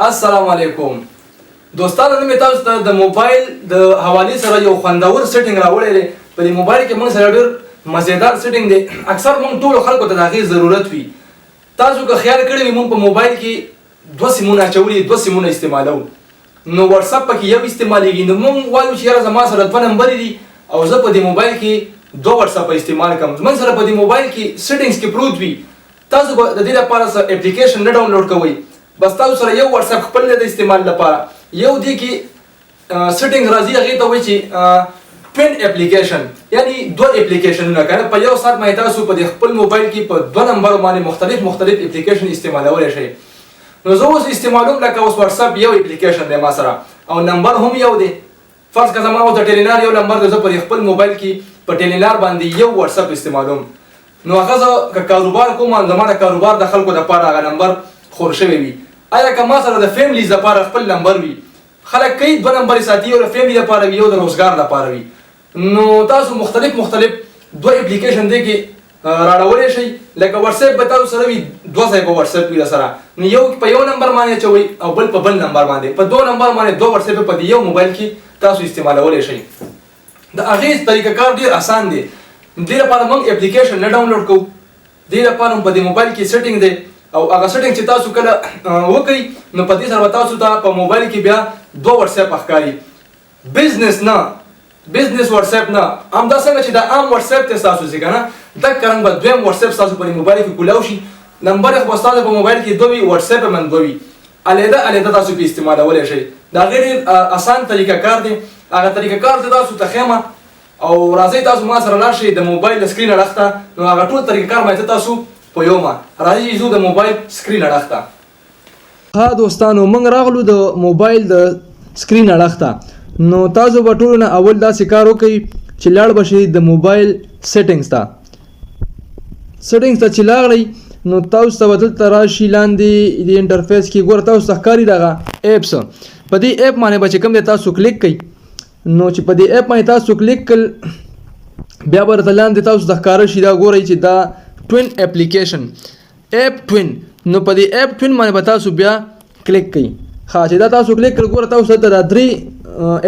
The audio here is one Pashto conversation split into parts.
السلام علیکم دوستانو، نن مې تاسو ته د موبایل د حوالې سره یو خوندور سیټینګ راوړی دی. په دې موبایل کې موږ سره ډېر مزیدار سیټینګ دی. اکثر موږ ټولو خلکو ته د هغې ضرورت وي. تاسو که خیال کړی وي موږ په موبایل کې 2 سیمونه اچولي، 2 سیمونه استعمالوو. نو واتساپ پکې یو استعمالیږي. نو موږ وایو چې یاره زما سره 2 نمبرې دي او زه په دې موبایل کې 2 واتساپ استعمال کوم. من سره په دې موبایل کې سیټینګز کې پروت وي. تاسو به د دې لپاره څه اپلیکیشن نه ډاونلوډ کوئ، بس تاسو سره یو واتساپ خپل د استعمال لپاره یو دی کې سیټینګ راځي، هغې ته وایي چې ټوین اپلیکیشن، یعنی 2 اپلیکیشنونه کنه په یو سات باندې تاسو په خپل موبایل کې په 2 نمبر باندې مختلف اپلیکیشن استعمالولی شئ. نو زه اوس استعمالوم لکه اوس واتساپ یو اپلیکیشن دی ما سره او نمبر هم یو دی. فرض که زما اوس د ټیلینار یو نمبر دی، زه په خپل موبایل کې په ټیلینار باندې یو واتساپ استعمالوم. نو هغه زه که کاروبار کوم، زما د کاروبار د خلکو دپاره هغه نمبر خور شوی وي. آیا که ما سره د فیملیز دپاره خپل نمبر وي، خلک کوي 2 نمبر ساتي، یو د فیملی دپاره وي، یو د روزګار دپاره وي. نو تاسو مختلف 2 اپلیکیشن دی کې راړولی شئ. لکه واتساپ به تاسو سره وي 2 ځای په واتساپ وي سره، نو یو په یو نمبر باندې اچوئ او بل په بل نمبر باندې، په 2 نمبر باندې 2 واتساپ په یو موبایل کې تاسو استعمالولی شئ. د هغې طریقه کار ډېر اسان دی. دې لپاره موږ اپلیکیشن نه ډاونلوډ کوو. دې لپاره په دې موبایل کې سیټینګ دی او هغه سیټینګ چې تاسو کله وکړئ نو په دې سره به تاسو ته په موبایل کې بیا 2 واتساپ ښکاري. بزنس نه، بزنس واتساپ نه، همدا څنګه چې د عام واتساپ ته ستاسو چې که نه دک رنګ به 2م واتساپ ستاسو په موبایل کې کولاو شي. نمبر خو به ستاسو په موبایل کې 2 وي، واتساپ هم 2 وي، علیحده تاسو پرې استعمالولی شئ. د هغې ډېر اسان طریقه کار دی. هغه طریقه کار ته تاسو ته ښیم او راځئ تاسو ما سره لاړ شئ د موبایل د سکرین اړخ ته. نو هغه ټول طریقه کار باندې تاسو پوهیوم. راځئ چې ځو د موبایل سکرین اړخ ته. ها دوستانو، موږ راغلو د موبایل د سکرین اړخ ته. نو تاسو به ټولو نه اول داسې کار وکئ چې لاړ به شئ د موبایل سیټینګز ته. سیټینګز ته چې لاړئ نو تاسو ته به دلته راشي لاندې د انټرفیس کې ګوره تاسو ته ښکاري دغه ایپس. په دې ایپ باندې به چې کوم دی تاسو کلیک کئ. نو چې په دې ایپ باندې تاسو کلیک کړل بیا به درته لاندې تاسو ته ښکاره شي دا ګورئ چې دا ټوین اپلیکیشن ایپ ټوین. نو په دې ایپ ټوین باندې به تاسو بیا کلیک کئ. ښه چې دا تاسو کلیک کړل ګوره تاسو ته دا 3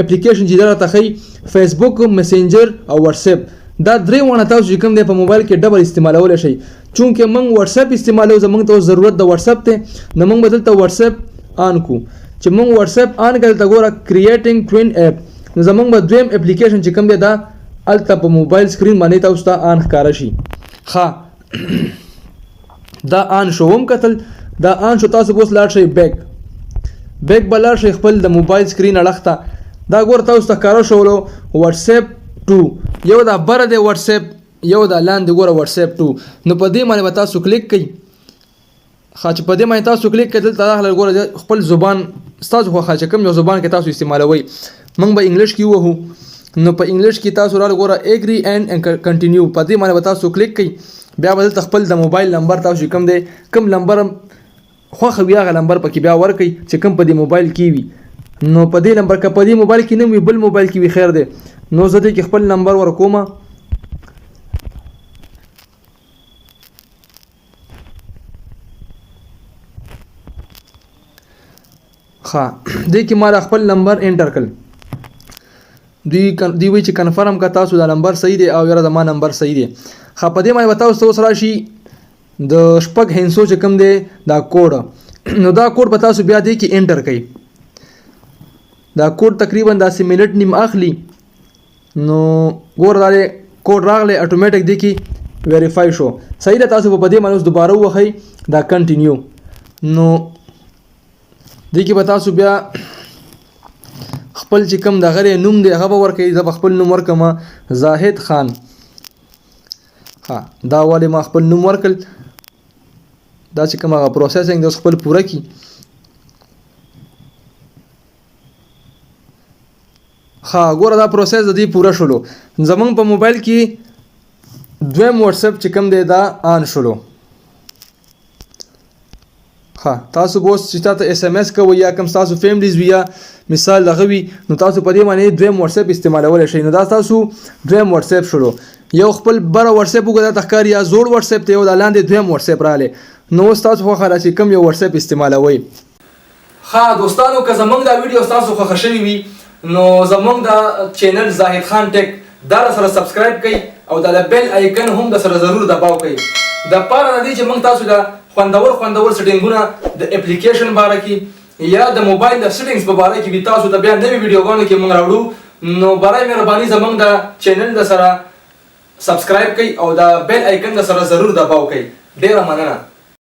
اپلیکیشن چې دا راته ښیي فیسبوک، میسنجر او واتساپ. دا 3 ونه تاسو چې کوم دی په موبایل کې ډبل استعمالولی شئ. چونکې موږ واتساپ استعمالوو، زموږ ته ضرورت د واتساپ دی، نو موږ به دلته واتساپ آن کړو. چې موږ واتساپ آن کړل ته ګوره کریټینګ ټوین ایپ، نو زموږ به 2م اپلیکیشن چې کوم دی دا هلته په موبایل سکرین باندې تاسو ته آن ښکاره شي. ښه دا آن شو، هم کتل دا آن شو. تاسو به اوس لاړ شئ بیک به لاړ شئ خپل د موبایل سکرین اړخ ته. دا ګوره تاسو ته ښکاره شولو واتساپ 2، یو دا بره دی واتساپ، یو دا لاندې ګوره واتساپ 2. نو په دې باندې به تاسو کلیک کئ. ښه چې په دې باندې تاسو کلیک کړئ دلته راغله ګوره خپل زبان ستاسو خوښه چې کوم یو زبان کې تاسو استعمالوئ. موږ به انګلیش کې ووهو. نو په انګلیش کې تاسو راغله ګوره ایګري اینډ کنټینیو، په دې باندې به تاسو کلیک کئ. بیا به دلته خپل د موبایل نمبر تاسو کوم دی کوم نمبر خوښه وي هغه نمبر پکې بیا ورکئ چې کوم په دې موبایل کې وي. نو په دې نمبر که په دې موبایل کې نه وي بل موبایل کې وي خیر دی. نو زه دې کې خپل نمبر ورکوم. ښه دې کې ما خپل نمبر انټر کړل. دوی وایي چې کنفرم که تاسو دا نمبر صحیح دی او یاره زما نمبر صحیح دی. ښه په دې باندې به تاسو ته اوس راشي د 6 هندسو چې کوم دی دا کوډ. نو دا کوډ به تاسو بیا دې کې انټر کړئ. دا کوډ تقریبا داسې منټ نیم اخلي. نو ګوره دا کوډ راغلی اټومیټک دې کې ویریفای شو. صحیح ده. تاسو په دې باندې اوس دوباره ووهئ دا کنټینیو. نو دې کې به تاسو بیا خپل چې کوم دغه نوم دی هغه به ورکوئ. زه به خپل نوم ورکړم زاهد خان. ها دا ولې ما خپل نوم ورکړل. دا چې کوم هغه پروسیسینګ دی اوس خپل پوره کړي. ها ګوره دا پروسیس د دې پوره شولو. زمونږ په موبایل کې 2م واتساپ چې کوم دی دا آن شولو. ها تاسو به اوس چې تاسو SMS کوئ یا کوم تاسو فیملیز وي یا مثال دغه وي نو تاسو په دې باندې 2م واتساپ استعمالولی شئ. نو دا تاسو 2م واتساپ شولو. یو خپل بره واتساپ وګوره ته ښکاري یا زوړ واتساپ ته یو د لاندې 2م واتساپ راغلی. نو اوس تاسو خوښه ده چې کوم یو واتساپ استعمالوئ. ها دوستانو که زمونږ دا ویډیو تاسو خوښ شوی وي نو زمونږ دا چینل زاهد خان ټیک دا سره سبسکرایب کړئ او دا بیل آیکن هم د سره ضرور دباو کړئ د پاره د دې چې موږ تاسو دا خوندور سټینګونه د اپلیکیشن باره کې یا د موبایل د سټینګز په باره کې به تاسو ته بیا نوې ویډیوګانو کې موږ راوړو نو برای مهرباني زمونږ دا چینل د سره سبسکرایب کړئ او دا بیل آیکن د سره ضرور دباو کړئ ډیره مننه